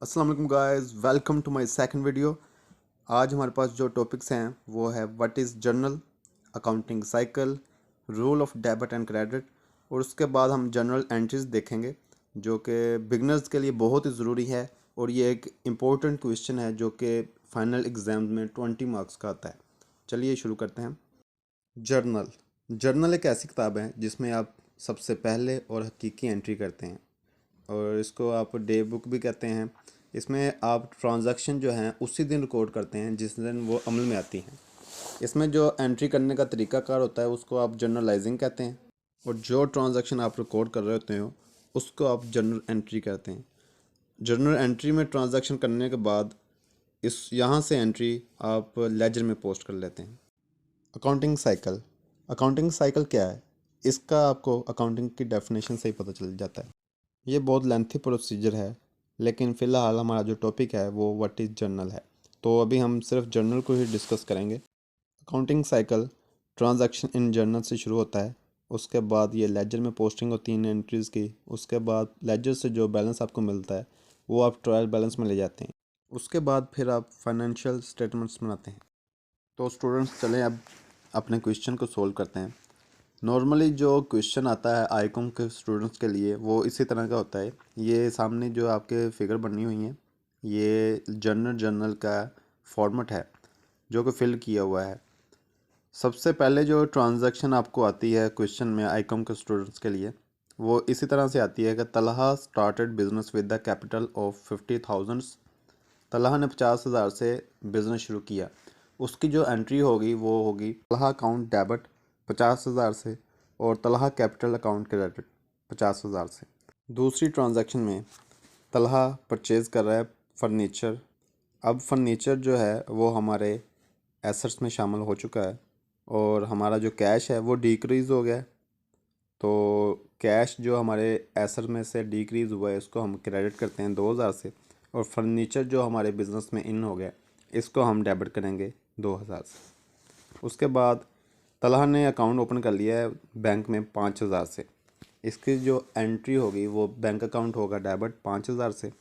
अस्सलाम वालेकुम guys, welcome to my second video. आज हमारे पास जो टॉपिक्स हैं वो है what is journal, accounting cycle, rule of debit and credit, और उसके बाद हम जर्नल एंट्रीज देखेंगे जो कि बिगनर्स के लिए बहुत ही ज़रूरी है। और ये एक इम्पोर्टेंट क्वेश्चन है जो कि फाइनल एग्ज़ाम में 20 मार्क्स का आता है। चलिए शुरू करते हैं। जर्नल जर्नल एक ऐसी किताब है जिसमें आप सबसे पहले और हकीकी एंट्री करते हैं, और इसको आप डे बुक भी कहते हैं। इसमें आप ट्रांजैक्शन जो हैं उसी दिन रिकॉर्ड करते हैं जिस दिन वो अमल में आती हैं। इसमें जो एंट्री करने का तरीकाकार होता है उसको आप जर्नलाइजिंग कहते हैं, और जो ट्रांजैक्शन आप रिकॉर्ड कर रहे होते हो उसको आप जर्नल एंट्री कहते हैं। जर्नल एंट्री में ट्रांजैक्शन करने के बाद इस यहाँ से एंट्री आप लेजर में पोस्ट कर लेते हैं। अकाउंटिंग साइकिल क्या है, इसका आपको अकाउंटिंग की डेफिनेशन से ही पता चल जाता है। ये बहुत लेंथी प्रोसीजर है, लेकिन फ़िलहाल हमारा जो टॉपिक है वो व्हाट इज़ जर्नल है, तो अभी हम सिर्फ जर्नल को ही डिस्कस करेंगे। Accounting cycle transaction in journal से शुरू होता है, उसके बाद ये लेजर में पोस्टिंग होती है इन एंट्रीज़ की। उसके बाद लेजर से जो बैलेंस आपको मिलता है वो आप ट्रायल बैलेंस में ले जाते हैं। उसके बाद फिर आप फाइनेंशियल स्टेटमेंट्स बनाते हैं। तो स्टूडेंट्स चलें अब अपने क्वेश्चन को सोल्व करते हैं। नॉर्मली जो क्वेश्चन आता है आईकॉम के स्टूडेंट्स के लिए वो इसी तरह का होता है। ये सामने जो आपके फिगर बनी हुई हैं ये जर्नल का फॉर्मेट है जो कि फिल किया हुआ है। सबसे पहले जो ट्रांजैक्शन आपको आती है क्वेश्चन में आईकॉम के स्टूडेंट्स के लिए वो इसी तरह से आती है कि Talha started business with the capital of 50,000। Talha ने 50,000 से बिज़नेस शुरू किया। उसकी जो एंट्री होगी वो होगी तलहा अकाउंट डेबिट 50,000 से और तलहा कैपिटल अकाउंट क्रेडिट 50,000 से। दूसरी ट्रांजैक्शन में तलहा परचेज़ कर रहा है फर्नीचर। अब फर्नीचर जो है वो हमारे एसेट्स में शामिल हो चुका है और हमारा जो कैश है वो डिक्रीज़ हो गया है। तो कैश जो हमारे एसेट में से डिक्रीज़ हुआ है इसको हम क्रेडिट करते हैं 2,000 से, और फर्नीचर जो हमारे बिज़नेस में इन हो गया इसको हम डेबिट करेंगे 2,000 से। उसके बाद तलहा ने अकाउंट ओपन कर लिया है बैंक में 5,000 से। इसकी जो एंट्री होगी वो बैंक अकाउंट होगा डेबिट 5,000 से,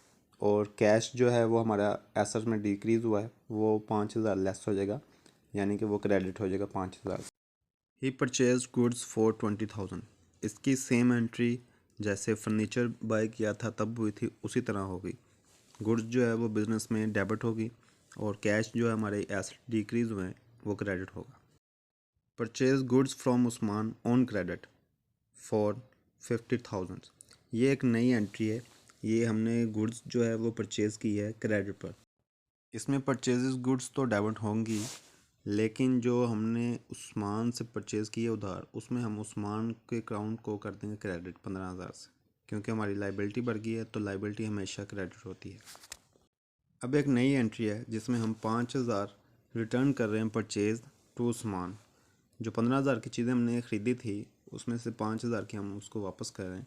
और कैश जो है वो हमारा एसेट में डिक्रीज़ हुआ है वो 5,000 लेस हो जाएगा, यानी कि वो क्रेडिट हो जाएगा 5,000 से। ही परचेज गुड्स फॉर 20,000। इसकी सेम एंट्री जैसे फर्नीचर बाय किया था तब हुई थी उसी तरह होगी। गुड्स जो है वो बिज़नेस में डेबिट होगी और कैश जो है हमारे एसेट डिक्रीज़ हुए हैं वो क्रेडिट होगा। Purchase goods from Usman on credit for 50,000। ये एक नई एंट्री है। ये हमने गुड्स जो है वो परचेज़ की है क्रेडिट पर। इसमें परचेजेस गुड्स तो डेबिट होंगी, लेकिन जो हमने उस्मान से परचेज़ की है उधार उसमें हम उस्मान के अकाउंट को कर देंगे क्रेडिट 15,000 से, क्योंकि हमारी लाइबिलिटी बढ़ गई है तो लाइबिलिटी हमेशा क्रेडिट होती है। अब एक नई एंट्री है जिसमें हम 5,000 रिटर्न कर रहे हैं परचेज टू उस्मान। जो 15,000 की चीज़ें हमने ख़रीदी थी उसमें से 5,000 की हम उसको वापस कर रहे हैं।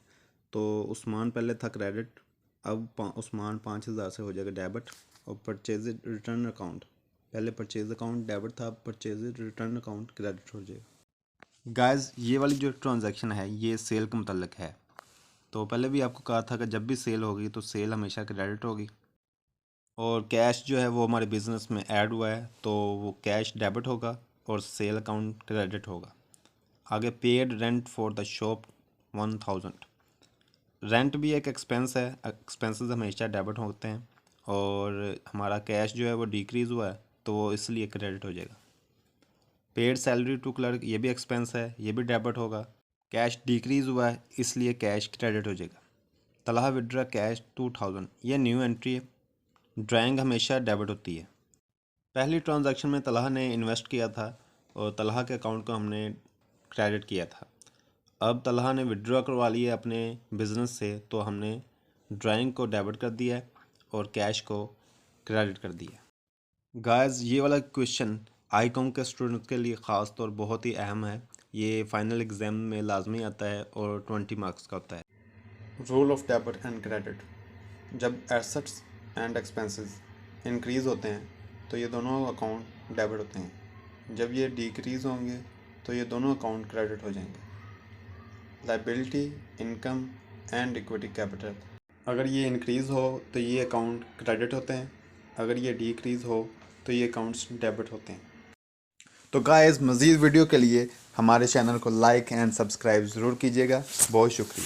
तो उस्मान पहले था क्रेडिट, अब उस्मान 5,000 से हो जाएगा डेबिट। और परचेज रिटर्न अकाउंट, पहले परचेज अकाउंट डेबिट था, परचेज रिटर्न अकाउंट क्रेडिट हो जाएगा। गाइस ये वाली जो ट्रांजैक्शन है ये सेल के मुतल्लिक है। तो पहले भी आपको कहा था कि जब भी सेल होगी तो सेल हमेशा क्रेडिट होगी, और कैश जो है वो हमारे बिज़नेस में ऐड हुआ है तो वो कैश डेबिट होगा और सेल अकाउंट क्रेडिट होगा। आगे paid rent for the shop 1,000। Rent भी एक एक्सपेंस है, एक्सपेंसेस हमेशा डेबिट होते हैं, और हमारा कैश जो है वो डिक्रीज़ हुआ है तो वो इसलिए क्रेडिट हो जाएगा। पेड सैलरी टू क्लर्क ये भी एक्सपेंस है, ये भी डेबिट होगा। कैश डिक्रीज़ हुआ है इसलिए कैश क्रेडिट हो जाएगा। तलहा विड्रा कैश 2,000, ये न्यू एंट्री है। ड्राइंग हमेशा डेबिट होती है। पहली ट्रांजैक्शन में तलहा ने इन्वेस्ट किया था और तलहा के अकाउंट को हमने क्रेडिट किया था। अब तलहा ने विड्रॉ करवा लिया अपने बिज़नेस से तो हमने ड्राइंग को डेबिट कर दिया है और कैश को क्रेडिट कर दिया। गाइस ये वाला क्वेश्चन आईकॉम के स्टूडेंट्स के लिए ख़ास तौर बहुत ही अहम है। ये फाइनल एग्ज़ाम में लाजमी आता है और 20 मार्क्स का होता है। Rule of debit and credit. जब एसेट्स एंड एक्सपेंसेस इंक्रीज़ होते हैं तो ये दोनों अकाउंट डेबिट होते हैं। जब ये डिक्रीज़ होंगे तो ये दोनों अकाउंट क्रेडिट हो जाएंगे। Liability, income and equity capital. अगर ये इंक्रीज़ हो तो ये अकाउंट क्रेडिट होते हैं, अगर ये डिक्रीज़ हो तो ये अकाउंट्स डेबिट होते हैं। तो गाइस, मज़ीद वीडियो के लिए हमारे चैनल को लाइक एंड सब्सक्राइब ज़रूर कीजिएगा। बहुत शुक्रिया।